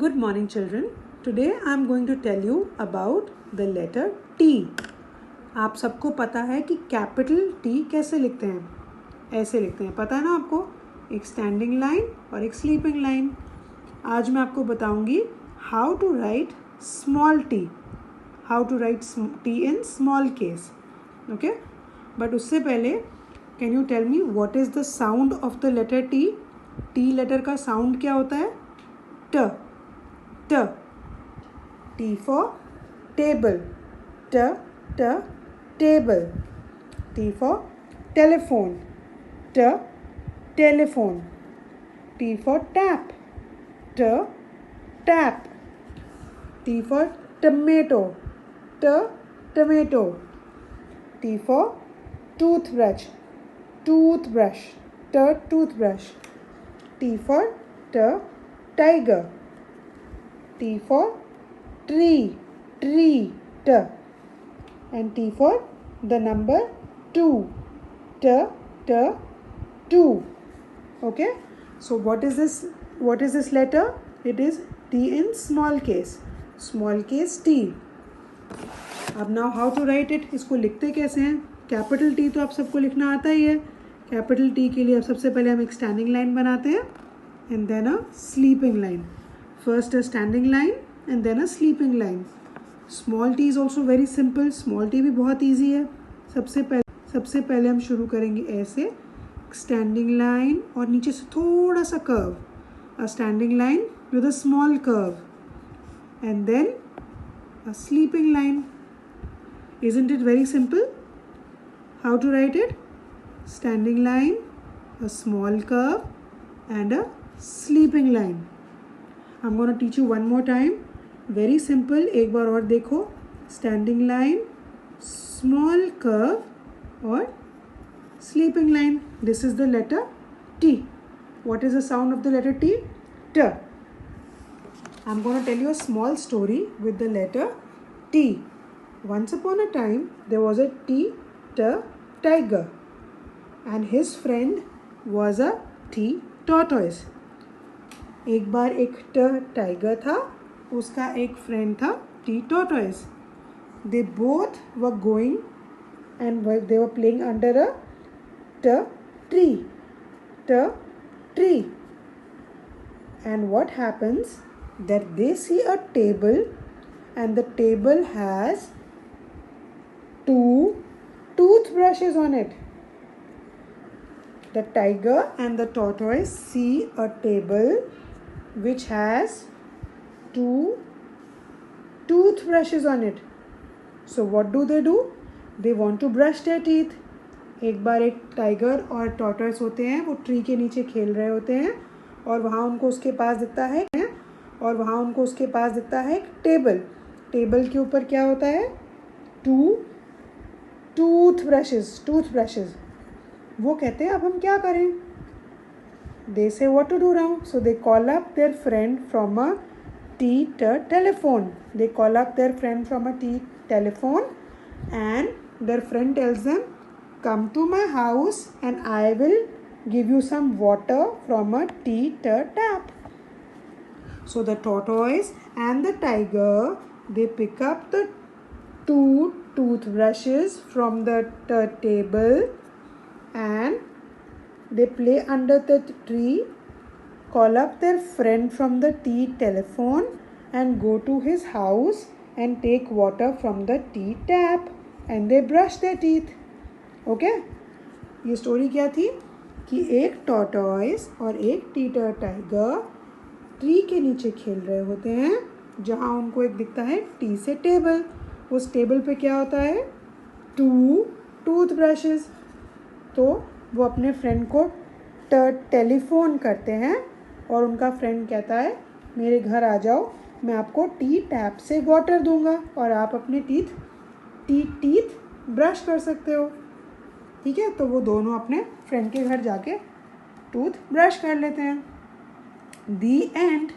Good morning, children. Today I am going to tell you about the letter T. आप सबको पता है कि कैपिटल T कैसे लिखते हैं? ऐसे लिखते हैं, पता है ना आपको? एक स्टैंडिंग लाइन और एक स्लीपिंग लाइन. आज मैं आपको बताऊंगी how to write small t, how to write t in small case. Okay, but उससे पहले can you tell me what is the sound of the letter T? T letter का sound क्या होता है? ट. T. T for table. T, T, table. T for telephone. T, telephone. T for tap. T, tap. T for tomato. T, tomato. T for toothbrush. Toothbrush. T, toothbrush. T for tiger. T for tree, tree, T. And T for the number 2, T, T, 2. Okay, so what is this letter? It is T in small case T. अब now how to write it? इसको लिखते कैसे हैं? Capital T तो आप सबको लिखना आता ही है. कैपिटल T के लिए अब सबसे पहले हम एक स्टैंडिंग लाइन बनाते हैं and then a sleeping line. First a standing line and then a sleeping line. Small t is also very simple. Small t भी बहुत easy है. सबसे पहले हम शुरू करेंगे ऐसे, standing line और नीचे से थोड़ा सा curve. A standing line with a small curve and then a sleeping line. Isn't it very simple? How to write it? Standing line, a small curve and a sleeping line. I'm going to teach you one more time. Very simple. एक बार और देखो. Standing line, small curve और sleeping line. This is the letter T. What is the sound of the letter T? T. I'm going to tell you a small story with the letter T. Once upon a time, there was a T tiger and his friend was a T tortoise. एक बार एक tiger था, उसका एक friend था the tortoise. They both were going and they were playing under a tree. And what happens that they see a table and the table has 2 toothbrushes on it. The tiger and the tortoise see a table which has 2 toothbrushes on it. So what do? They want to brush their teeth. एक बार एक tiger और tortoise होते हैं, वो tree के नीचे खेल रहे होते हैं और वहाँ उनको उसके पास दिखता है एक टेबल. टेबल के ऊपर क्या होता है? 2 टूथब्रशेस. वो कहते हैं अब हम क्या करें? They say what to do now. So they call up their friend from a telephone. They call up their friend from a telephone and their friend tells them, come to my house and I will give you some water from a tap. So the tortoise and the tiger, they pick up the 2 toothbrushes from the table and they play under the tree, call up their friend from the telephone and go to his house and take water from the tap and they brush their teeth. Okay? ये story क्या थी कि एक tortoise और एक tiger tree के नीचे खेल रहे होते हैं जहाँ उनको एक दिखता है टी से टेबल. उस टेबल पे क्या होता है? 2 टूथब्रशेस. तो वो अपने फ्रेंड को टेलीफोन करते हैं और उनका फ्रेंड कहता है मेरे घर आ जाओ, मैं आपको टैप से वाटर दूंगा और आप अपने टीथ ब्रश कर सकते हो. ठीक है, तो वो दोनों अपने फ्रेंड के घर जाके टूथ ब्रश कर लेते हैं. दी एंड.